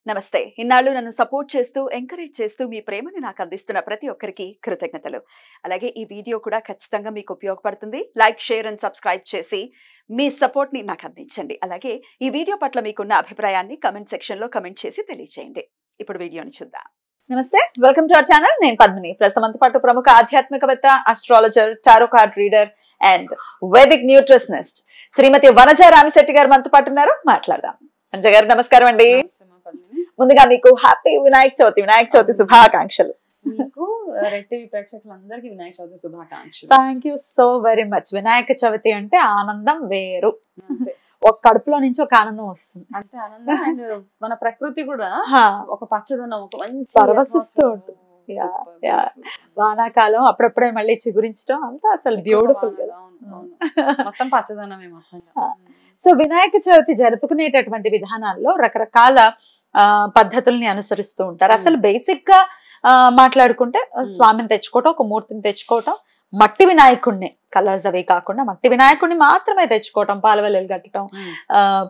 నమస్తే. ఇన్నాళ్ళు నన్ను సపోర్ట్ చేస్తూ, ఎంకరేజ్ చేస్తూ మీ ప్రేమని నాకు అందిస్తున్న ప్రతి ఒక్కరికి కృతజ్ఞతలు. అలాగే ఈ వీడియో కూడా ఖచ్చితంగా మీకు ఉపయోగపడుతుంది. లైక్, షేర్ అండ్ సబ్స్క్రైబ్ చేసి మీ సపోర్ట్‌ని నాకు అందించండి. అలాగే ఈ వీడియో పట్ల మీకున్న అభిప్రాయాన్ని కామెంట్ సెక్షన్‌లో కామెంట్ చేసి తెలియజేయండి. ఇప్పుడు వీడియోని చూద్దాం. నమస్తే, వెల్కమ్ టు అవర్ ఛానల్. నేను పద్మిని. ప్రస్తుతం పాటు ప్రముఖ ఆధ్యాత్మికవేత్త, astrologer, tarot card reader and Vedic nutritionist Shrimati Vanaja Ramisetti garu మనతో పాటు ఉన్నారు. మాట్లాడదాం. వనజ గారు నమస్కారం అండి. ముందుగా మీకు హ్యాపీ వినాయక చవితి శుభాకాంక్షలు. మీకు రెడ్ టీవీ ప్రేక్షకులందరికీ వినాయక చవితి శుభాకాంక్షలు. Thank you so very much. Vinayaka Chavithi అంటే ఆనందం వేరు. ఒక కడుపులో నుంచి ఒక ఆనందం వస్తుంది. అంతే ఆనందం. అండ్ మన ప్రకృతి కూడా ఒక పచ్చదనం, ఒక మంచి పరవశిస్తూ ఉంటుంది. వానాకాలం అప్పుడప్పుడే మళ్ళీ చిగురించడం అంతా అసలు బ్యూటిఫుల్ కదా. మొత్తం పచ్చదనమే మొత్తంగా. సో వినాయక చవితి జరుపుకునేటటువంటి విధానాల్లో రకరకాల పద్ధతుల్ని అనుసరిస్తూ ఉంటారు. అసలు బేసిక్ గా మాట్లాడుకుంటే స్వామిని తెచ్చుకోవటం, ఒక మూర్తిని తెచ్చుకోవటం, మట్టి వినాయకుడిని కలర్స్ అవి కాకుండా మట్టి వినాయకుడిని మాత్రమే తెచ్చుకోవటం, పాలవెల్లలు కట్టడం,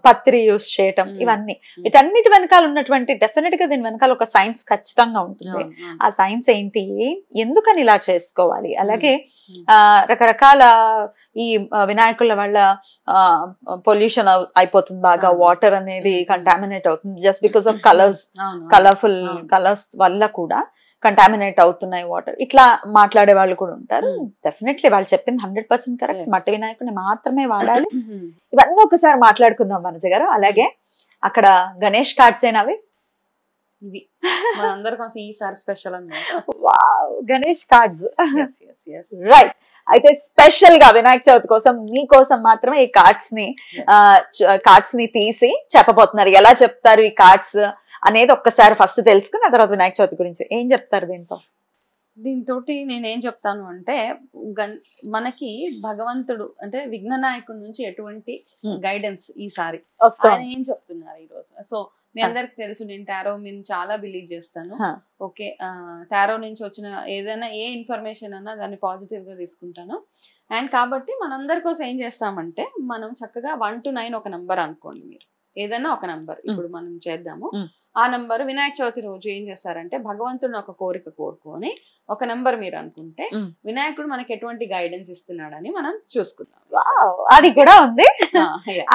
పత్రి యూస్ చేయటం, ఇవన్నీ వీటన్నిటి వెనకాల ఉన్నటువంటి డెఫినెట్ గా దీని వెనకాల ఒక సైన్స్ ఖచ్చితంగా ఉంటుంది. ఆ సైన్స్ ఏంటి, ఎందుకని ఇలా చేసుకోవాలి, అలాగే రకరకాల ఈ వినాయకుల వల్ల పొల్యూషన్ అయిపోతుంది బాగా, వాటర్ అనేది కంటామినేట్ అవుతుంది just because of colourful colours వల్ల కూడా కంటామినేట్ అవుతున్నాయి వాటర్. ఇట్లా మాట్లాడే వాళ్ళు కూడా ఉంటారు. డెఫినెట్లీ వాళ్ళు చెప్పింది 100% కరెక్ట్. మట్టి వినాయకుడిని మాత్రమే వాడాలి. ఇవన్నీ ఒకసారి మాట్లాడుకుందాం వనజ గారు. అలాగే అక్కడ గణేష్ కార్డ్స్ ఏనవి ఇవి మనందరి కోసం ఈసారి స్పెషల్ అన్నమాట. Wow, Ganesh cards. రైట్. అయితే స్పెషల్ గా వినాయక చవితి కోసం మీకోసం మాత్రమే ఈ కార్డ్స్ ని తీసి చెప్పబోతున్నారు. ఎలా చెప్తారు ఈ కార్డ్స్ అనేది ఒక్కసారి ఫస్ట్ తెలుసుకుని ఆ తర్వాత వినాయక చవితి గురించి ఏం చెప్తారు దీంతో నేనేం చెప్తాను అంటే, మనకి భగవంతుడు అంటే విఘ్ననాయకుడి నుంచి ఎటువంటి గైడెన్స్ ఈసారి ఆయన ఏం చెప్తున్నారు ఈ రోజు. సో మీ అందరికి తెలుసు, నేను టారో మీద చాలా బిలీవ్ చేస్తాను. ఓకే, టారో నుంచి వచ్చిన ఏదైనా ఏ ఇన్ఫర్మేషన్ అన్నా దాన్ని పాజిటివ్ గా తీసుకుంటాను. అండ్ కాబట్టి మనందరి కోసం ఏం చేస్తామంటే, మనం చక్కగా 1 to 9 ఒక నంబర్ అనుకోండి. మీరు ఏదైనా ఒక నంబర్ ఇప్పుడు మనం చేద్దాము. ఆ నంబర్ వినాయక చవితి రోజు ఏం చేస్తారంటే, భగవంతుడిని ఒక కోరిక కోరుకొని ఒక నంబర్ మీరు అనుకుంటే వినాయకుడు మనకి ఎటువంటి గైడెన్స్ ఇస్తున్నాడని మనం చూసుకుందాం. అది కూడా ఉంది.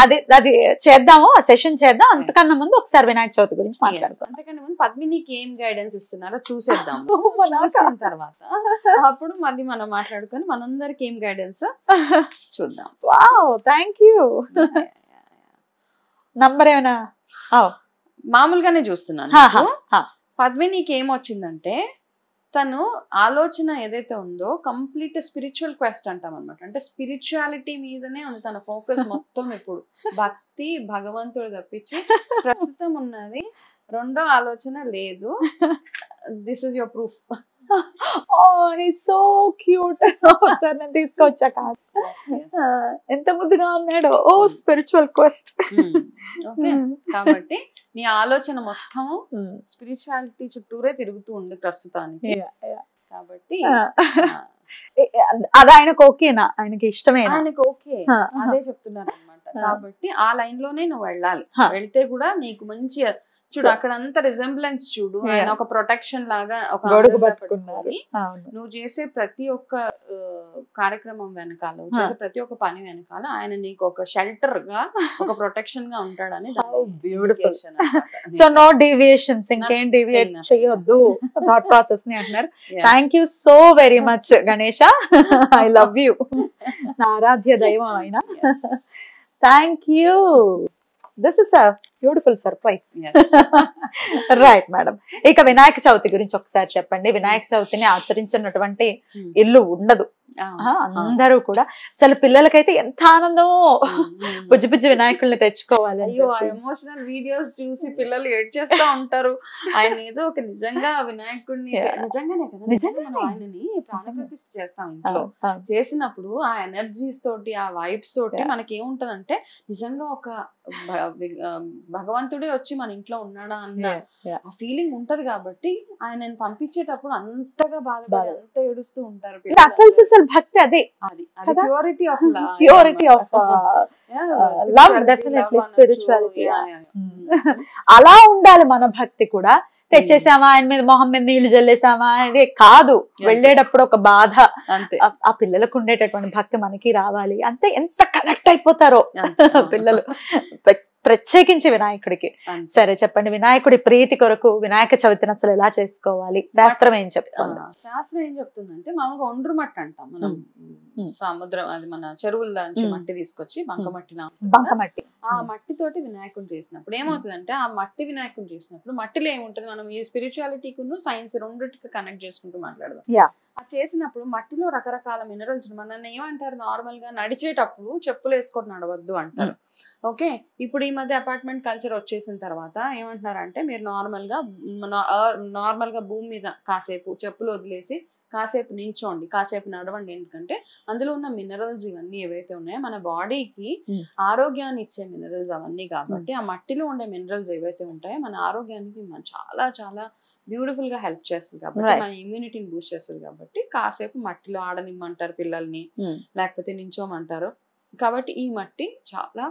అది చేద్దాము, ఆ సెషన్ చేద్దాం. అంతకన్నా ముందు ఒకసారి వినాయక చవితి గురించి మాట్లాడుతాం. అంతకన్నా ముందు పద్మినికి ఏం గైడెన్స్ ఇస్తున్నారో చూసేద్దాం. తర్వాత అప్పుడు మళ్ళీ మనం మాట్లాడుకొని మనందరికి ఏం గైడెన్స్ చూద్దాం. Wow, thank you. నంబర్ ఏమైనా మామూలుగానే చూస్తున్నాను. పద్మినికి ఏమొచ్చిందంటే, తను ఆలోచన ఏదైతే ఉందో కంప్లీట్ స్పిరిచువల్ క్వెస్ట్ అంటాం అనమాట. అంటే స్పిరిచువాలిటీ మీదనే ఉంది తన ఫోకస్ మొత్తం. ఇప్పుడు భక్తి, భగవంతుడు తప్పించి ప్రస్తుతం ఉన్నది రెండో ఆలోచన లేదు. This is your proof. So cute. తీసుకొచ్చాక ఎంత ముద్దుగా ఉన్నాడు. ఓ స్పిరిచువల్ క్వెస్ట్. కాబట్టి నీ ఆలోచన మొత్తం స్పిరిచువాలిటీ చుట్టూరే తిరుగుతూ ఉంది ప్రస్తుతానికి. కాబట్టి అది ఆయనకు ఓకేనా, ఆయనకి ఇష్టమే, ఆయనకు ఓకే, అదే చెప్తున్నారు అనమాట. కాబట్టి ఆ లైన్ లోనే నువ్వు వెళ్ళాలి. వెళ్తే కూడా నీకు మంచి చూడు, అక్కడ అంత రిజెంబ్లెన్స్ చూడు. ఆయన ఒక ప్రొటెక్షన్ లాగా ఒక పెట్టుకుని నువ్వు చేసే ప్రతి ఒక్క కార్యక్రమం వెనకాల, చేసే ప్రతి ఒక్క పని వెనకాల ఆయన నీకు ఒక షెల్టర్ గా, ఒక ప్రొటెక్షన్ గా ఉంటాడని. బ్యూటిఫుల్. సో నో డీవియేషన్స్, ఇంకేం డీవియేట్ చేయొద్దు థాట్ ప్రాసెస్ ని అంటున్నారు. Thank you so very much Ganesha. I love you. నా ఆరాధ్య దైవం ఆయన. Thank you. This is a beautiful surprise. Right madam. ఇక వినాయక చవితి గురించి ఒకసారి చెప్పండి. వినాయక చవితిని ఆచరించినటువంటి ఇల్లు ఉండదు. అందరూ కూడా అసలు పిల్లలకైతే ఎంత ఆనందమో బుజ్జి బుజ్జి వినాయకుల్ని తెచ్చుకోవాలి. అయ్యో, ఆ ఎమోషనల్ వీడియోస్ చూసి పిల్లలు ఏడ్ చేస్తూ ఉంటారు. ఆయన ఏదో ఒక నిజంగా వినాయకుడిని నిజంగానే కదా, నిజంగా మనం ఆయనని ప్రాణప్రతిష్ఠ చేస్తాం ఇంట్లో. చేసినప్పుడు ఆ ఎనర్జీస్ తోటి, ఆ వైబ్స్ తోటి మనకి ఏముంటదంటే, నిజంగా ఒక భగవంతుడే వచ్చి మన ఇంట్లో ఉన్నాడా అన్న ఆ ఫీలింగ్ ఉంటది. కాబట్టి ఆయన పంపించేటప్పుడు అంతగా బాధపడి అంత ఏడుస్తూ ఉంటారు. అసలు భక్తి అదే అది కదా? Purity of purity of love, definitely spirituality. అలా ఉండాలి మన భక్తి కూడా. తెచ్చేసామా ఆయన మీద మొహం మీద నీళ్లు జల్లేసామా అనేది కాదు. వెళ్ళేటప్పుడు ఒక బాధ. ఆ పిల్లలకు ఉండేటటువంటి భక్తి మనకి రావాలి. అంతే. ఎంత కనెక్ట్ అయిపోతారో పిల్లలు, ప్రత్యేకించి వినాయకుడికి. సరే చెప్పండి, వినాయకుడి ప్రీతి కొరకు వినాయక చవితిని అసలు ఎలా చేసుకోవాలి? శాస్త్రం ఏం చెప్తుంది? శాస్త్రం ఏం చెప్తుందంటే, మామూలుగా ఒండ్రు మట్టి అంటాం మనం. సముద్రం, అది మన చెరువుల నుంచి మట్టి తీసుకొచ్చి బంకమట్టి, ఆ మట్టితోటి వినాయకుడిని చేసినప్పుడు ఏమవుతుందంటే, ఆ మట్టి వినాయకుడిని చేసినప్పుడు మట్టిలో ఏముంటది, మనం ఈ స్పిరిచువాలిటీకి సైన్స్ రెండింటికి కనెక్ట్ చేసుకుంటూ మాట్లాడదాం. ఆ చేసినప్పుడు మట్టిలో రకరకాల మినరల్స్, మనల్ని ఏమంటారు నార్మల్ గా నడిచేటప్పుడు చెప్పులు వేసుకొని నడవద్దు అంటారు. ఓకే, ఇప్పుడు ఈ మధ్య అపార్ట్మెంట్ కల్చర్ వచ్చేసిన తర్వాత ఏమంటున్నారంటే, మీరు నార్మల్ గా భూమి మీద కాసేపు చెప్పులు వదిలేసి కాసేపు నించోండి, కాసేపు నడవండి. ఎందుకంటే అందులో ఉన్న మినరల్స్ ఇవన్నీ ఏవైతే ఉన్నాయో మన బాడీకి ఆరోగ్యాన్ని ఇచ్చే మినరల్స్ అవన్నీ. కాబట్టి ఆ మట్టిలో ఉండే మినరల్స్ ఏవైతే ఉంటాయో మన ఆరోగ్యానికి చాలా చాలా బ్యూటిఫుల్ గా హెల్ప్ చేస్తుంది. కాబట్టి మన ఇమ్యూనిటీని బూస్ట్ చేస్తుంది. కాబట్టి కాసేపు మట్టిలో ఆడనిమ్మంటారు పిల్లల్ని, లేకపోతే నించోమంటారు. కాబట్టి ఈ మట్టి చాలా,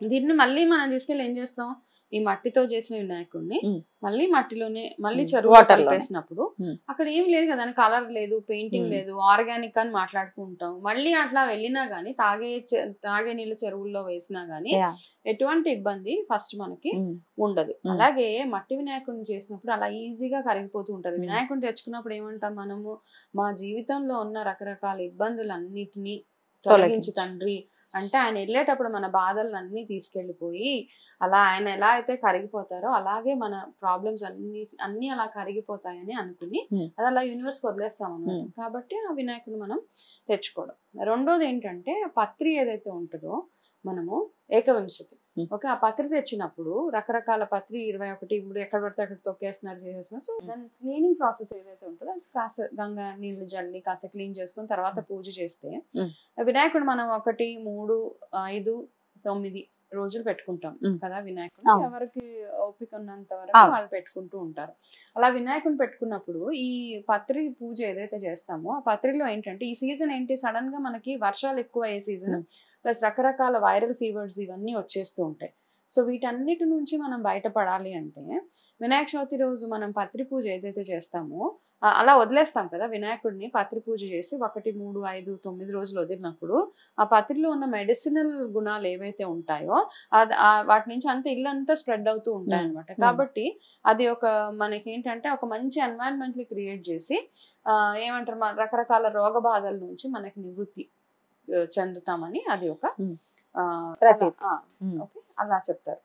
దీన్ని మళ్ళీ మనం తీసుకెళ్ళి ఏం చేస్తాం, ఈ మట్టితో చేసిన వినాయకుడిని మళ్ళీ మట్టిలోనే మళ్ళీ చెరువు కలిపేసినప్పుడు అక్కడ ఏం లేదు కదా, కలర్ లేదు, పెయింటింగ్ లేదు, ఆర్గానిక్ అని మాట్లాడుకుంటాం. మళ్ళీ అట్లా వెళ్ళినా గానీ తాగే నీళ్ళు చెరువుల్లో వేసినా గానీ ఎటువంటి ఇబ్బంది ఫస్ట్ మనకి ఉండదు. అలాగే మట్టి వినాయకుడిని చేసినప్పుడు అలా ఈజీగా కరిగిపోతూ ఉంటది. వినాయకుడిని తెచ్చుకున్నప్పుడు ఏమంటాం మనము, మా జీవితంలో ఉన్న రకరకాల ఇబ్బందులన్నిటినీ తొలగించి తండ్రి అంటే, ఆయన వెళ్ళేటప్పుడు మన బాధలన్నీ తీసుకెళ్లిపోయి అలా ఆయన ఎలా అయితే కరిగిపోతారో అలాగే మన ప్రాబ్లమ్స్ అన్ని అలా కరిగిపోతాయని అనుకుని అది అలా యూనివర్స్ వదిలేస్తాం అన్నమాట. కాబట్టి ఆ వినాయకుడిని మనం తెచ్చుకోవడం. రెండోది ఏంటంటే, పత్రి ఏదైతే ఉంటుందో మనము ఏకవింశతి, ఓకే, ఆ పత్రి తెచ్చినప్పుడు రకరకాల పత్రి 21 ఇప్పుడు ఎక్కడ పడితే అక్కడ తొక్కేస్తున్నారు, చేసేస్తున్నారు. సో దాని క్లీనింగ్ ప్రాసెస్ ఏదైతే ఉంటుందో అది కాస్త గంగా నీళ్లు జల్లి కాస్త క్లీన్ చేసుకుని తర్వాత పూజ చేస్తే వినాయకుడు మనం 1, 3, 5, 9 రోజులు పెట్టుకుంటాం కదా వినాయకుడు. ఎవరికి ఓపిక ఉన్నంత వరకు వాళ్ళు పెట్టుకుంటూ ఉంటారు. అలా వినాయకుడిని పెట్టుకున్నప్పుడు ఈ పత్రి పూజ ఏదైతే చేస్తామో ఆ పత్రిలో ఏంటంటే, ఈ సీజన్ ఏంటి, సడన్ గా మనకి వర్షాలు ఎక్కువ అయ్యే సీజన్, ప్లస్ రకరకాల వైరల్ ఫీవర్స్ ఇవన్నీ వచ్చేస్తూ ఉంటాయి. సో వీటన్నిటి నుంచి మనం బయటపడాలి అంటే వినాయక చవితి రోజు మనం పత్రి పూజ ఏదైతే చేస్తామో అలా వదిలేస్తాం కదా వినాయకుడిని, పత్రి పూజ చేసి 1, 3, 5, 9 రోజులు వదిలినప్పుడు ఆ పత్రిలో ఉన్న మెడిసినల్ గుణాలు ఏవైతే ఉంటాయో వాటి నుంచి అంతా ఇల్లంతా స్ప్రెడ్ అవుతూ ఉంటాయి అనమాట. కాబట్టి అది ఒక మనకి ఏంటంటే ఒక మంచి ఎన్వైరన్మెంట్ ని క్రియేట్ చేసి ఏమంటారు, రకరకాల రోగ బాధల నుంచి మనకి నివృత్తి చెందుతామని అది ఒక ఓకే అలా చెప్తారు.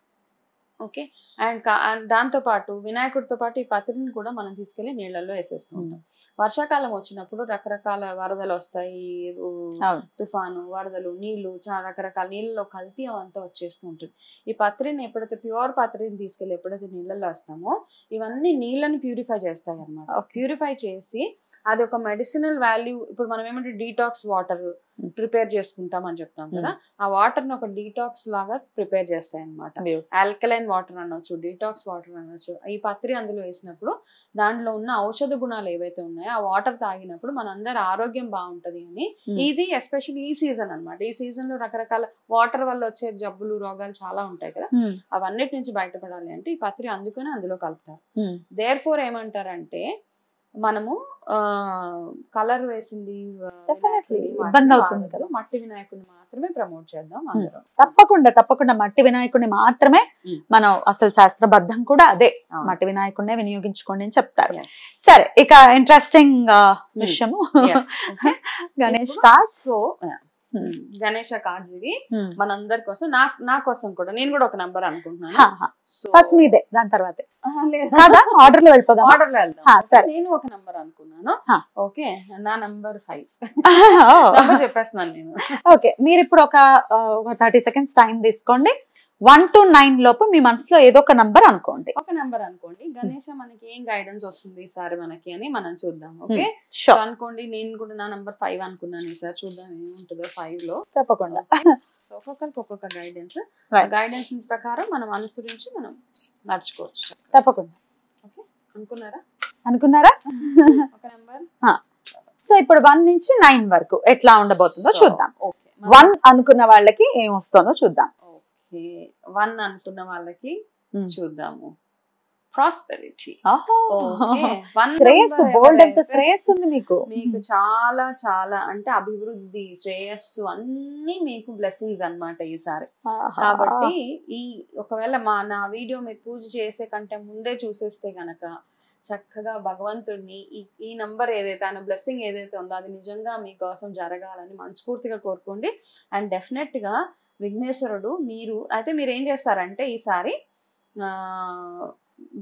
ఓకే, అండ్ దాంతో పాటు వినాయకుడితో పాటు ఈ పత్రిని కూడా మనం తీసుకెళ్లి నీళ్ళల్లో వేసేస్తూ ఉంటాం. వర్షాకాలం వచ్చినప్పుడు రకరకాల వరదలు వస్తాయి, తుఫాను, వరదలు, నీళ్లు, చాలా రకరకాల నీళ్ళలో కల్తీ అవంతా వచ్చేస్తూ ఉంటుంది. ఈ పత్రిని ఎప్పుడైతే ప్యూర్ పత్రిని తీసుకెళ్లి ఎప్పుడైతే నీళ్ళల్లో వేస్తామో ఇవన్నీ నీళ్ళని ప్యూరిఫై చేస్తాయి అనమాట. ప్యూరిఫై చేసి అది ఒక మెడిసినల్ వాల్యూ, ఇప్పుడు మనం ఏమంటే డీటాక్స్ వాటర్ ప్రిపేర్ చేసుకుంటాం అని చెప్తాం కదా, ఆ వాటర్ ని ఒక డీటాక్స్ లాగా ప్రిపేర్ చేస్తాయి అనమాట. ఆల్కలైన్ వాటర్ అనొచ్చు, డీటాక్స్ వాటర్ అనొచ్చు. ఈ పత్రి అందులో వేసినప్పుడు దాంట్లో ఉన్న ఔషధ గుణాలు ఏవైతే ఉన్నాయో ఆ వాటర్ తాగినప్పుడు మనందరి ఆరోగ్యం బాగుంటది అని. ఇది ఎస్పెషల్లీ ఈ సీజన్ అనమాట. ఈ సీజన్ లో రకరకాల వాటర్ వల్ల వచ్చే జబ్బులు, రోగాలు చాలా ఉంటాయి కదా, అవన్నిటి నుంచి బయటపడాలి అంటే ఈ పత్రి అందుకని అందులో కలుపుతారు. దేర్ ఫోర్ ఏమంటారంటే, మనము కలర్ వేసింది ఇబ్బంది అవుతుంది కదా, మట్టి వినాయకుడిని మాత్రమే ప్రమోట్ చేద్దాం అందరం. తప్పకుండా మట్టి వినాయకుడిని మాత్రమే మనం, అసలు శాస్త్రబద్ధం కూడా అదే, మట్టి వినాయకుడినే వినియోగించుకోండి అని చెప్తారు. సరే, ఇక ఇంట్రెస్టింగ్ విషయము Ganesh card. So Ganesha cards ఇవి మనందరి కోసం, నా కోసం కూడా, నేను కూడా ఒక నంబర్ అనుకుంటున్నాను. ఫస్ట్ మీదే, దాని తర్వాత ఆర్డర్ లో వెళ్ళిపోదాం. ఆర్డర్ లో వెళ్దాం. నేను ఒక నంబర్ అనుకున్నాను. ఓకే, నా నంబర్ 5 చెప్పేస్తున్నాను నేను. ఓకే, మీరు ఇప్పుడు ఒక 30 seconds టైం తీసుకోండి. 1 to 9 లోపు మీ మనసులో ఏదో ఒక నంబర్ అనుకోండి. ఒక నంబర్ అనుకోండి. గణేష్ మనకి ఏం గైడెన్స్ వస్తుంది ఈసారి మనకి అని మనం చూద్దాం. ఓకే, అనుకోండి. నేను కూడా నా నంబర్ 5 అనుకున్నాను ఈసారి, చూద్దాం ఏముంటుందో 5 లో. తప్పకుండా ఒక్కొక్కరికి ఒక్కొక్క గైడెన్స్ ప్రకారం మనం అనుసరించి మనం నడుచుకోవచ్చు. తప్పకుండా. ఓకే, అనుకున్నారా? అనుకున్నారా? ఒక నంబర్ సో ఇప్పుడు 1 నుంచి 9 వరకు ఎట్లా ఉండబోతుందో చూద్దాం. ఓకే 1 అనుకున్న వాళ్ళకి ఏం వస్తుందో చూద్దాం. ఓకే 1 అనుకున్న వాళ్ళకి చూద్దాము. ప్రాస్పెరిటీ. శ్రేయస్సు, బోల్డ్ అంత శ్రేయస్సు ఉంది మీకు. మీకు చాలా చాలా అంటే అభివృద్ధి, శ్రేయస్సు అన్ని మీకు బ్లెస్సింగ్స్ అన్నమాట ఈసారి. కాబట్టి ఈ ఒకవేళ నా వీడియో మీరు పూజ చేసే కంటే ముందే చూసేస్తే గనక చక్కగా భగవంతుడిని ఈ నంబర్ ఏదైతే ఆయన బ్లెస్సింగ్ ఏదైతే ఉందో అది నిజంగా మీకోసం జరగాలని మనస్ఫూర్తిగా కోరుకోండి. అండ్ డెఫినెట్ గా విఘ్నేశ్వరుడు మీరు ఏం చేస్తారంటే ఈసారి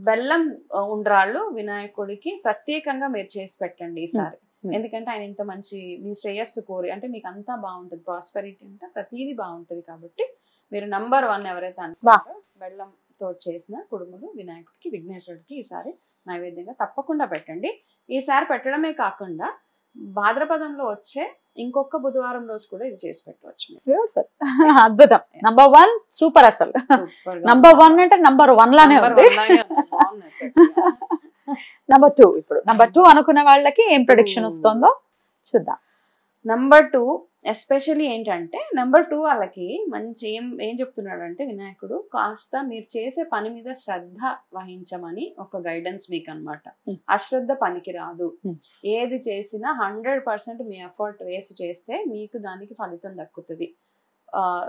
బెల్లం ఉండ్రాళ్ళు వినాయకుడికి ప్రత్యేకంగా మీరు చేసి పెట్టండి ఈసారి. ఎందుకంటే ఆయన ఇంత మంచి మీ శ్రేయస్సు కోరి అంటే మీకు అంతా బాగుంటుంది, ప్రాస్పెరిటీ అంటే ప్రతిదీ బాగుంటుంది. కాబట్టి మీరు నంబర్ 1 ఎవరైతే అనుకుంటారో బెల్లంతో చేసిన కుడుములు వినాయకుడికి విఘ్నేశ్వరుడికి ఈసారి నైవేద్యంగా తప్పకుండా పెట్టండి. ఈసారి పెట్టడమే కాకుండా భాద్రపదంలో వచ్చే ఇంకొక బుధవారం రోజు కూడా ఇది చేసి పెట్టవచ్చు. అద్భుతం. Number 1 super. అసలు నంబర్ 1 అంటే నంబర్ 1 లానే ఉంది. నంబర్ 2 ఇప్పుడు నంబర్ 2 అనుకున్న వాళ్ళకి ఏం ప్రెడిక్షన్ వస్తుందో చూద్దాం. నంబర్ 2 ఎస్పెషల్లీ ఏంటంటే నంబర్ 2 వాళ్ళకి మంచి ఏం చెప్తున్నాడు అంటే వినాయకుడు కాస్త మీరు చేసే పని మీద శ్రద్ధ వహించమని ఒక గైడెన్స్ మీకు అన్నమాట. అశ్రద్ధ పనికి రాదు. ఏది చేసినా 100% మీ ఎఫర్ట్ వేసి చేస్తే మీకు దానికి ఫలితం దక్కుతుంది.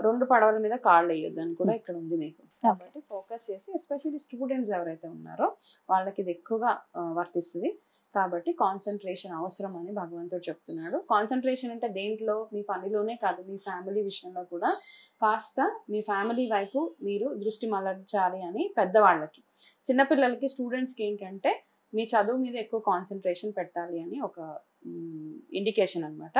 2 పడవల మీద కాళ్ళు వేయొద్దు అని కూడా ఇక్కడ ఉంది మీకు. కాబట్టి ఫోకస్ చేసి ఎస్పెషల్లీ స్టూడెంట్స్ ఎవరైతే ఉన్నారో వాళ్ళకి ఇది ఎక్కువగా వర్తిస్తుంది. కాబట్టి కాన్సన్ట్రేషన్ అవసరం అని భగవంతుడు చెప్తున్నాడు. కాన్సన్ట్రేషన్ అంటే దేంట్లో, మీ పనిలోనే కాదు, మీ ఫ్యామిలీ విషయంలో కూడా కాస్త మీ ఫ్యామిలీ వైపు మీరు దృష్టి మళ్ళించాలి అని పెద్దవాళ్ళకి. చిన్నపిల్లలకి స్టూడెంట్స్కి ఏంటంటే మీ చదువు మీద ఎక్కువ కాన్సన్ట్రేషన్ పెట్టాలి అని ఒక ఇండికేషన్ అనమాట.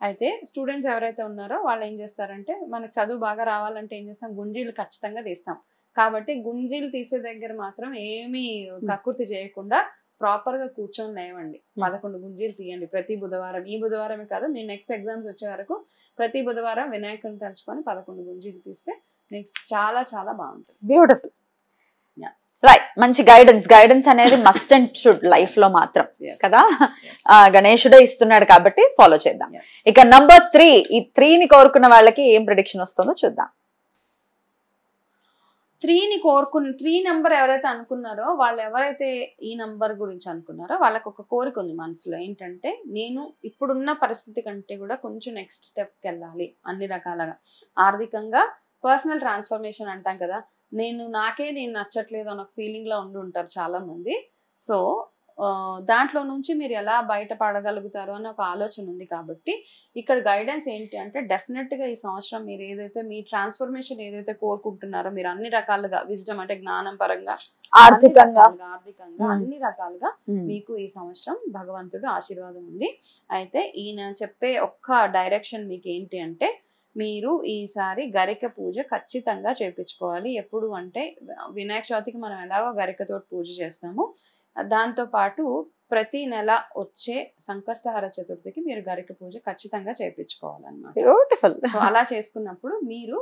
అయితే స్టూడెంట్స్ ఎవరైతే ఉన్నారో వాళ్ళు ఏం చేస్తారంటే మనకు చదువు బాగా రావాలంటే ఏం చేస్తాం, గుంజీలు ఖచ్చితంగా తీస్తాం. కాబట్టి గుంజీలు తీసే దగ్గర మాత్రం ఏమీ కక్కుర్తి చేయకుండా ప్రాపర్ గా కూర్చొని లేవండి. 11 గుంజీలు తీయండి ప్రతి బుధవారం. ఈ బుధవారమే కాదు, మీ నెక్స్ట్ ఎగ్జామ్స్ వచ్చే వరకు ప్రతి బుధవారం వినాయకుడిని తలుచుకొని 11 గుంజీలు తీస్తే మీకు చాలా చాలా బాగుంటుంది. బ్యూటిఫుల్. రైట్. మంచి గైడెన్స్ అనేది మస్ట్ అండ్ షుడ్ లైఫ్ లో మాత్రం కదా. గణేశుడే ఇస్తున్నాడు కాబట్టి ఫాలో చేద్దాం. ఇక నంబర్ 3, ఈ 3ని కోరుకున్న వాళ్ళకి ఏం ప్రెడిక్షన్ వస్తుందో చూద్దాం. 3 నెంబర్ ఎవరైతే అనుకున్నారో వాళ్ళు ఎవరైతే ఈ నంబర్ గురించి అనుకున్నారో వాళ్ళకి ఒక కోరిక ఉంది మనసులో. ఏంటంటే నేను ఇప్పుడున్న పరిస్థితి కంటే కూడా కొంచెం నెక్స్ట్ స్టెప్కి వెళ్ళాలి అన్ని రకాలుగా. ఆర్థికంగా పర్సనల్ ట్రాన్స్ఫర్మేషన్ అంటాం కదా, నేను నచ్చట్లేదు అన్న ఫీలింగ్ లో ఉంటారు చాలా మంది. సో దాంట్లో నుంచి మీరు ఎలా బయటపడగలుగుతారు అని ఒక ఆలోచన ఉంది. కాబట్టి ఇక్కడ గైడెన్స్ ఏంటి అంటే డెఫినెట్ గా ఈ సంవత్సరం మీరు ఏదైతే మీ ట్రాన్స్ఫర్మేషన్ ఏదైతే కోరుకుంటున్నారో మీరు అన్ని రకాలుగా విజ్డమ్ అంటే జ్ఞానం పరంగా ఆర్థికంగా అన్ని రకాలుగా మీకు ఈ సంవత్సరం భగవంతుడు ఆశీర్వాదం ఉంది. అయితే ఈయన చెప్పే ఒక్క డైరెక్షన్ మీకు ఏంటి అంటే మీరు ఈసారి గరిక పూజ ఖచ్చితంగా చేయించుకోవాలి. ఎప్పుడు అంటే వినాయక చవితికి మనం ఎలాగో గరికతో పూజ చేస్తాము, దాంతో పాటు ప్రతి నెల వచ్చే సంకష్టహర చతుర్థికి మీరు గరిక పూజ ఖచ్చితంగా చేయించుకోవాలన్నమాట. బ్యూటిఫుల్. సో అలా చేసుకున్నప్పుడు మీరు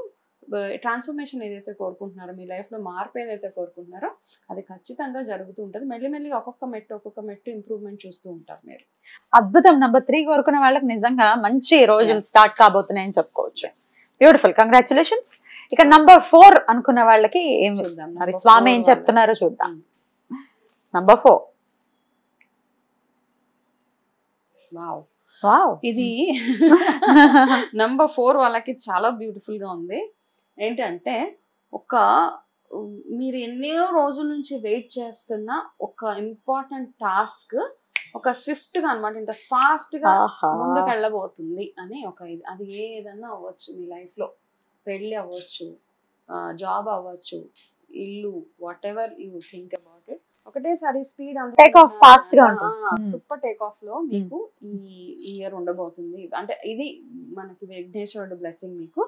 ట్రాన్స్ఫర్మేషన్ ఏదైతే కోరుకుంటున్నారో, మీ లైఫ్ లో మార్పు ఏదైతే కోరుకుంటున్నారో అది ఖచ్చితంగా జరుగుతూ ఉంటుంది. మెల్లిమెల్లిగా ఒక్కొక్క మెట్టు ఇంప్రూవ్మెంట్ చూస్తూ ఉంటారు మీరు. అద్భుతం. నంబర్ 3 కోరుకున్న వాళ్ళకి నిజంగా మంచి రోజులు స్టార్ట్ కాబోతున్నాయని చెప్పుకోవచ్చు. Beautiful, congratulations. ఇక నంబర్ 4 అనుకున్న వాళ్ళకి ఏం చూద్దాం, మరి స్వామి ఏం చెప్తున్నారో చూద్దాం. నంబర్ 4. వావ్, ఇది నంబర్ 4 వాళ్ళకి చాలా బ్యూటిఫుల్ గా ఉంది. ఏంటంటే మీరు ఎన్నో రోజుల నుంచి వెయిట్ చేస్తున్న ఒక ఇంపార్టెంట్ టాస్క్ ఒక స్విఫ్ట్ గా అన్నమాట, ఇంత ఫాస్ట్ గా ముందుకు వెళ్ళబోతుంది అని ఒక ఇది. అది ఏదన్నా అవ్వచ్చు, మీ లైఫ్ లో పెళ్లి అవ్వచ్చు, జాబ్ అవ్వచ్చు, ఇల్లు, what ever you think about it, ఒకటేసారి స్పీడ్ టేక్ ఆఫ్ ఫాస్ట్ గా ఉంటుంది. సూపర్ టేక్ ఆఫ్ లో మీకు ఈ ఇయర్ ఉండబోతుంది. అంటే ఇది మనకి విఘ్నేశ్వరుడు బ్లెస్సింగ్ మీకు.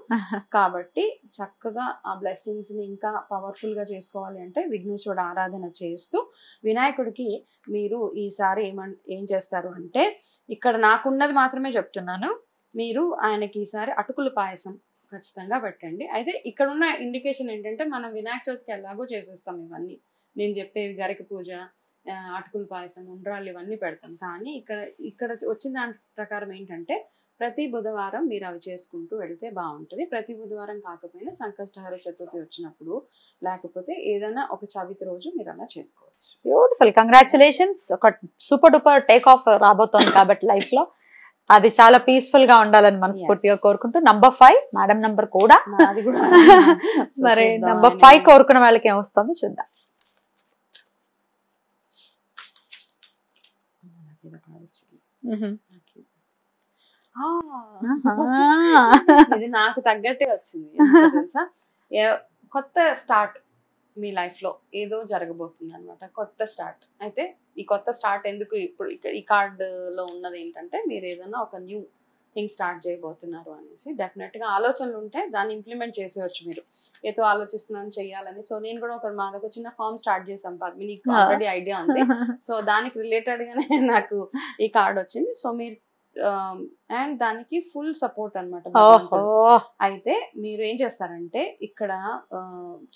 కాబట్టి చక్కగా ఆ బ్లెస్సింగ్స్ ని ఇంకా పవర్ఫుల్ గా చేసుకోవాలి అంటే విఘ్నేశ్వరుడు ఆరాధన చేస్తూ వినాయకుడికి మీరు ఈసారి ఏం చేస్తారు అంటే, ఇక్కడ నాకున్నది మాత్రమే చెప్తున్నాను, మీరు ఆయనకి ఈసారి అటుకుల పాయసం ఖచ్చితంగా పెట్టండి. అయితే ఇక్కడ ఉన్న ఇండికేషన్ ఏంటంటే మనం వినాయక చవితికి ఎలాగో చేసేస్తాం ఇవన్నీ, నేను చెప్పేవి గరిక పూజ, అటుకుల పాయసం, ఉండ్రాళ్ళు ఇవన్నీ పెడతాం. కానీ ఇక్కడ వచ్చిన దాని ప్రకారం ఏంటంటే ప్రతి బుధవారం మీరు అవి చేసుకుంటూ వెళ్తే బాగుంటుంది. ప్రతి బుధవారం కాకపోయినా సంకష్టహర చతుర్థి వచ్చినప్పుడు, లేకపోతే ఏదైనా ఒక చవితి రోజు మీరు అలా చేసుకోవచ్చు. Beautiful, congratulations. ఒక సూపర్ డూపర్ టేక్ ఆఫ్ రాబోతోంది కాబట్టి లైఫ్ లో అది చాలా పీస్ఫుల్ గా ఉండాలని మనస్ఫూర్తిగా కోరుకుంటూ, నంబర్ 5 మేడం నంబర్ కూడా మరి నంబర్ 5 కోరుకున్న వాళ్ళకి ఏమొస్తుందో చూద్దాం. ఇది నాకు తగ్గట్టే వచ్చింది తెలుసా. కొత్త స్టార్ట్ మీ లైఫ్ లో ఏదో జరగబోతుంది అనమాట, కొత్త స్టార్ట్. అయితే ఈ కొత్త స్టార్ట్ ఎందుకు ఇప్పుడు ఇక్కడ ఈ కార్డు లో ఉన్నది ఏంటంటే మీరు ఏదైనా ఒక న్యూ థింగ్ స్టార్ట్ చేయబోతున్నారు అనేసి డెఫినెట్ గా ఆలోచనలు ఉంటే దాన్ని ఇంప్లిమెంట్ చేసేవచ్చు. మీరు ఏదో ఆలోచిస్తున్నాను చెయ్యాలని. సో నేను కూడా మాకు చిన్న ఫార్మ్ స్టార్ట్ చేసాం పద్మిని, నీకు ఆల్రెడీ ఐడియా ఉంది. సో దానికి రిలేటెడ్ గానే నాకు ఈ కార్డ్ వచ్చింది. సో మీరు అండ్ దానికి ఫుల్ సపోర్ట్ అనమాట. అయితే మీరు ఏం చేస్తారంటే ఇక్కడ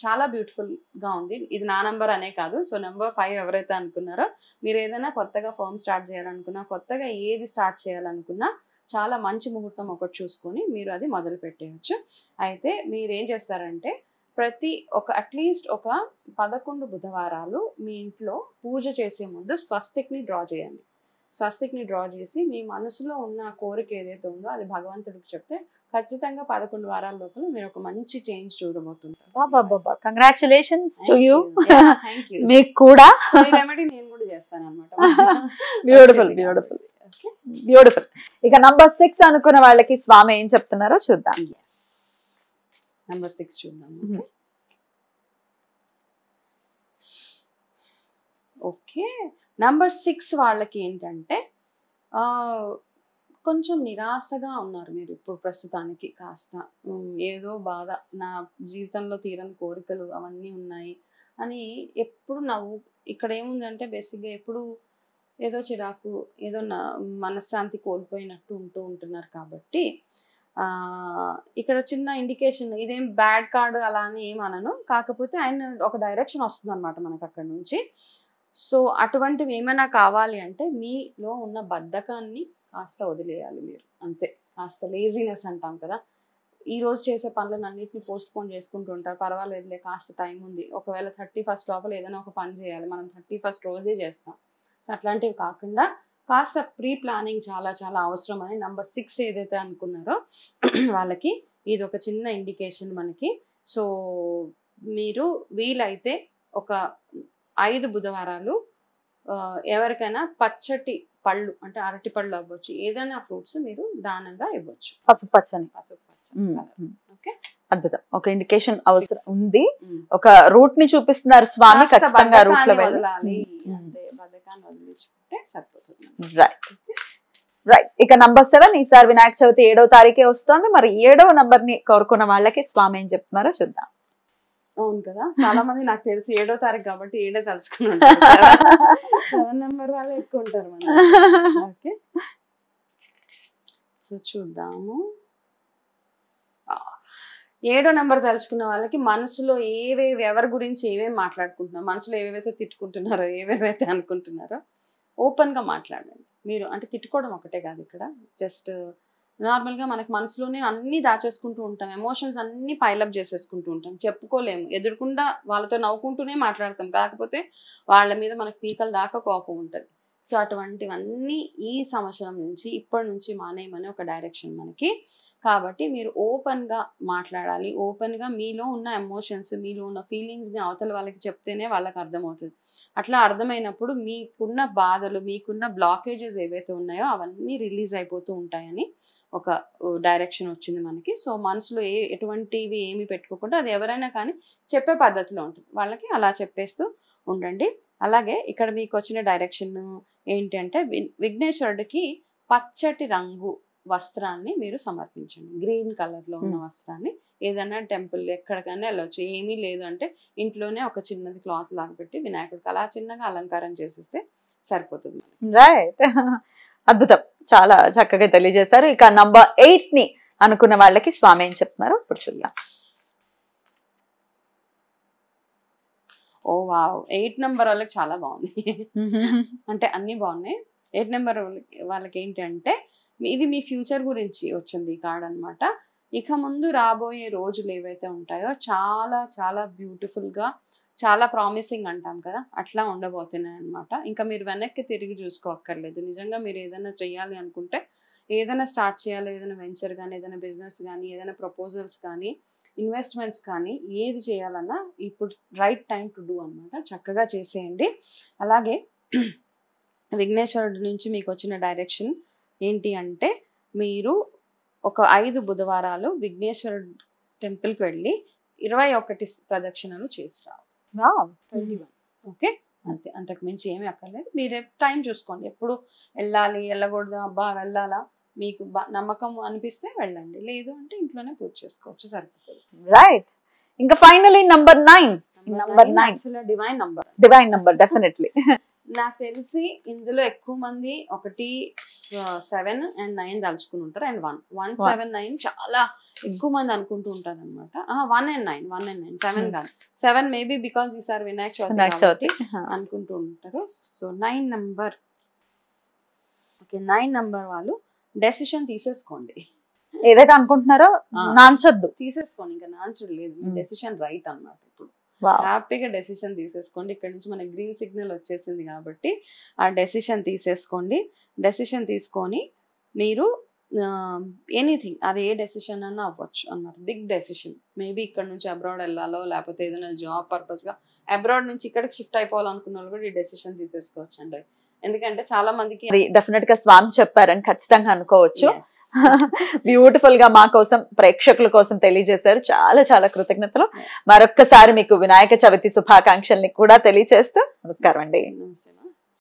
చాలా బ్యూటిఫుల్ గా ఉంది. ఇది నా నంబర్ అనే కాదు. సో నంబర్ 5 ఎవరైతే అనుకున్నారో, మీరు ఏదైనా కొత్తగా ఫర్మ్ స్టార్ట్ చేయాలనుకున్నా, కొత్తగా ఏది స్టార్ట్ చేయాలనుకున్నా చాలా మంచి ముహూర్తం ఒకటి చూసుకొని మీరు అది మొదలు పెట్టేయచ్చు. అయితే మీరు ఏం చేస్తారంటే అట్లీస్ట్ ఒక 11 బుధవారాలు మీ ఇంట్లో పూజ చేసే ముందు స్వస్తిక్ని డ్రా చేయండి. స్వస్తిక్ని డ్రా చేసి మీ మనసులో ఉన్న కోరిక ఏదైతే ఉందో అది భగవంతుడికి చెప్తే ఖచ్చితంగా 11 వారాల లోపల మీరు ఒక మంచి చేంజ్ చూడబోతుంటారు. Congratulations to you. మీకు కూడా రెమెడీ నేను కూడా చేస్తాను అనమాట. Beautiful beautiful beautiful. ఇక నంబర్ 6 అనుకున్న వాళ్ళకి స్వామి ఏం చెప్తున్నారో చూద్దాం. నంబర్ 6 చూద్దాం. ఓకే, నంబర్ 6 వాళ్ళకి ఏంటంటే కొంచెం నిరాశగా ఉన్నారు మీరు ఇప్పుడు ప్రస్తుతానికి. కాస్త ఏదో బాధ, నా జీవితంలో తీరని కోరికలు అవన్నీ ఉన్నాయి అని ఎప్పుడు ఇక్కడ ఏముందంటే బేసిక్గా ఎప్పుడు ఏదో చిరాకు, ఏదో మనశ్శాంతి కోల్పోయినట్టు ఉంటున్నారు. కాబట్టి ఇక్కడ చిన్న ఇండికేషన్, ఇదేం బ్యాడ్ కార్డు అలా అని ఏమనను, కాకపోతే ఆయన ఒక డైరెక్షన్ వస్తుంది అనమాట మనకు అక్కడ నుంచి. సో అటువంటివి ఏమైనా కావాలి అంటే మీలో ఉన్న బద్ధకాన్ని కాస్త వదిలేయాలి మీరు, అంతే. కాస్త లేజినెస్ అంటాం కదా, ఈ రోజు చేసే పనులను అన్నింటినీ పోస్ట్ పోన్ చేసుకుంటూ ఉంటారు. పర్వాలేదులే, కాస్త టైం ఉంది, ఒకవేళ 31st లోపల ఏదైనా ఒక పని చేయాలి, మనం 31st రోజే చేస్తాం. అట్లాంటివి కాకుండా కాస్త ప్రీ ప్లానింగ్ చాలా చాలా అవసరం అని నంబర్ 6 ఏదైతే అనుకున్నారో వాళ్ళకి ఇది ఒక చిన్న ఇండికేషన్ మనకి. సో మీరు వీలైతే ఒక 5 బుధవారాలు ఎవరికైనా పచ్చటి పళ్ళు అంటే అరటి పళ్ళు అవ్వచ్చు, ఏదైనా ఫ్రూట్స్ మీరు దానంగా ఇవ్వచ్చు. పసుపచ్చని. ఓకే, అద్భుతం. ఒక ఇండికేషన్ అవసరం ఉంది, ఒక రూట్ ని చూపిస్తున్నారు స్వామి. ఖచ్చితంగా రూట్ లో వెళ్ళాలి, వదిలించుకుంటే సరిపోతుంది. రైట్. ఇక నంబర్ 7 ఈసారి వినాయక చవితి 7వ తారీఖే వస్తుంది. మరి 7వ నంబర్ ని కోరుకున్న వాళ్ళకి స్వామి ఏం చెప్తున్నారో చూద్దాం. అవును కదా, చాలా మంది నాకు తెలిసి 7వ తారీఖు కాబట్టి 7 తలుచుకున్నాను. 7 నెంబర్ వాళ్ళు ఎక్కువ ఉంటారు మన. ఓకే, సో చూద్దాము. 7వ నెంబర్ తలుచుకున్న వాళ్ళకి మనసులో ఎవరి గురించి ఏవేవి మాట్లాడుకుంటున్నారో, మనసులో ఏవేవైతే తిట్టుకుంటున్నారో, ఏవేవైతే అనుకుంటున్నారో ఓపెన్ గా మాట్లాడండి మీరు. అంటే తిట్టుకోవడం ఒకటే కాదు, ఇక్కడ జస్ట్ నార్మల్గా మనకి మనసులోనే అన్ని దాచేసుకుంటూ ఉంటాం, ఎమోషన్స్ అన్ని పైలప్ చేసేసుకుంటూ ఉంటాం, చెప్పుకోలేము. ఎదురుకుండా వాళ్ళతో నవ్వుకుంటూనే మాట్లాడతాం, కాకపోతే వాళ్ళ మీద మనకు పీకల దాకా కోపం ఉంటుంది. సో అటువంటివన్నీ ఈ సంవత్సరం నుంచి ఇప్పటి నుంచి మానేయమని ఒక డైరెక్షన్ మనకి. కాబట్టి మీరు ఓపెన్గా మాట్లాడాలి. ఓపెన్గా మీలో ఉన్న ఎమోషన్స్, మీలో ఉన్న ఫీలింగ్స్ని అవతల వాళ్ళకి చెప్తేనే వాళ్ళకి అర్థమవుతుంది. అట్లా అర్థమైనప్పుడు మీకున్న బాధలు, మీకున్న బ్లాకేజెస్ ఏవైతే ఉన్నాయో అవన్నీ రిలీజ్ అయిపోతూ ఉంటాయని ఒక డైరెక్షన్ వచ్చింది మనకి. సో మనసులో ఎటువంటివి ఏమి పెట్టుకోకుండా అది ఎవరైనా కానీ చెప్పే పద్ధతిలో ఉంటుంది, వాళ్ళకి అలా చెప్పేస్తూ ఉండండి. అలాగే ఇక్కడ మీకు వచ్చిన డైరెక్షన్ ఏంటి అంటే విఘ్నేశ్వరుడికి పచ్చటి రంగు వస్త్రాన్ని మీరు సమర్పించండి. గ్రీన్ కలర్లో ఉన్న వస్త్రాన్ని ఏదైనా టెంపుల్ ఎక్కడికైనా వెళ్ళొచ్చు. ఏమీ లేదు అంటే ఇంట్లోనే ఒక చిన్నది క్లాత్ లాగా పెట్టి వినాయకుడికి అలా చిన్నగా అలంకారం చేసేస్తే సరిపోతుంది. రైట్, అద్భుతం, చాలా చక్కగా తెలియజేశారు. ఇక నంబర్ 8 ని అనుకున్న వాళ్ళకి స్వామి ఏం చెప్తున్నారు ఇప్పుడు చూద్దాం. ఓ వావ్ 8 నెంబర్ వాళ్ళకి చాలా బాగుంది. అంటే అన్ని బాగున్నాయి. 8 నెంబర్ వాళ్ళకి ఏంటి అంటే ఇది మీ ఫ్యూచర్ గురించి వచ్చింది ఈ కార్డ్ అనమాట. ఇక ముందు రాబోయే రోజులు ఏవైతే ఉంటాయో చాలా చాలా బ్యూటిఫుల్ గా చాలా ప్రామిసింగ్ అంటాం కదా, అట్లా ఉండబోతున్నాయి అనమాట. ఇంకా మీరు వెనక్కి తిరిగి చూసుకోక్కర్లేదు. నిజంగా మీరు ఏదైనా చేయాలి అనుకుంటే, ఏదైనా స్టార్ట్ చేయాలి, ఏదైనా వెంచర్ కానీ, ఏదైనా బిజినెస్ కానీ, ఏదైనా ప్రపోజల్స్ కానీ, ఇన్వెస్ట్మెంట్స్ కానీ, ఏది చేయాలన్నా ఇప్పుడు రైట్ టైం టు డూ అనమాట. చక్కగా చేసేయండి. అలాగే విఘ్నేశ్వరుడి నుంచి మీకు వచ్చిన డైరెక్షన్ ఏంటి అంటే, మీరు ఒక 5 బుధవారాలు విఘ్నేశ్వరుడు టెంపుల్కి వెళ్ళి 21 ప్రదక్షిణలు చేసి రావు. 21 ఓకే, అంతే. అంతకు మించి ఏమీ అక్కర్లేదు. మీరు టైం చూసుకోండి, ఎప్పుడు వెళ్ళాలి వెళ్ళకూడదు, అబ్బా వెళ్ళాలా, మీకు నమ్మకం అనిపిస్తే వెళ్ళండి, లేదు అంటే ఇంట్లోనే పూజ చేసుకోవచ్చు, సరిపోతుంది. రైట్. ఇంకా finally number 9 divine number definitely. నాకు తెలిసి ఇందులో ఎక్కువ మంది 1, 7 and 9 తలుచుకుని ఉంటారు. అండ్ 1, 7, 9 చాలా ఎక్కువ మంది అనుకుంటూ ఉంటారు అనమాట. 1 and 9 7 కాదు. 7 మేబీ బికాస్ ఈసారి వినాయక చవితి అనుకుంటూ ఉంటారు. సో 9 నంబర్, ఓకే, 9 నంబర్ వాళ్ళు డెసిషన్ తీసేసుకోండి. ఏదైతే అనుకుంటున్నారో నాంచొద్దు, తీసేసుకోండి. ఇంకా నాంచడం లేదు, డెసిషన్ రైట్ అన్నమాట. ఇప్పుడు హ్యాపీగా డెసిషన్ తీసేసుకోండి. ఇక్కడ నుంచి మనకి గ్రీన్ సిగ్నల్ వచ్చేసింది కాబట్టి ఆ డెసిషన్ తీసేసుకోండి. డెసిషన్ తీసుకొని మీరు ఎనీథింగ్, అది ఏ డెసిషన్ అన్నా అవ్వచ్చు అన్నమాట. బిగ్ డెసిషన్, మేబీ ఇక్కడ నుంచి అబ్రాడ్ వెళ్ళాలో, లేకపోతే ఏదైనా జాబ్ పర్పస్గా అబ్రాడ్ నుంచి ఇక్కడికి షిఫ్ట్ అయిపోవాలనుకున్న వాళ్ళు కూడా ఈ డెసిషన్ తీసేసుకోవచ్చు అండి. ఎందుకంటే చాలా మందికి డెఫినెట్ గా స్వామి చెప్పారని ఖచ్చితంగా అనుకోవచ్చు. బ్యూటిఫుల్ గా మా కోసం, ప్రేక్షకుల కోసం తెలియజేశారు. చాలా చాలా కృతజ్ఞతలు. మరొక్కసారి మీకు వినాయక చవితి శుభాకాంక్షల్ని కూడా తెలియజేస్తూ నమస్కారం అండి.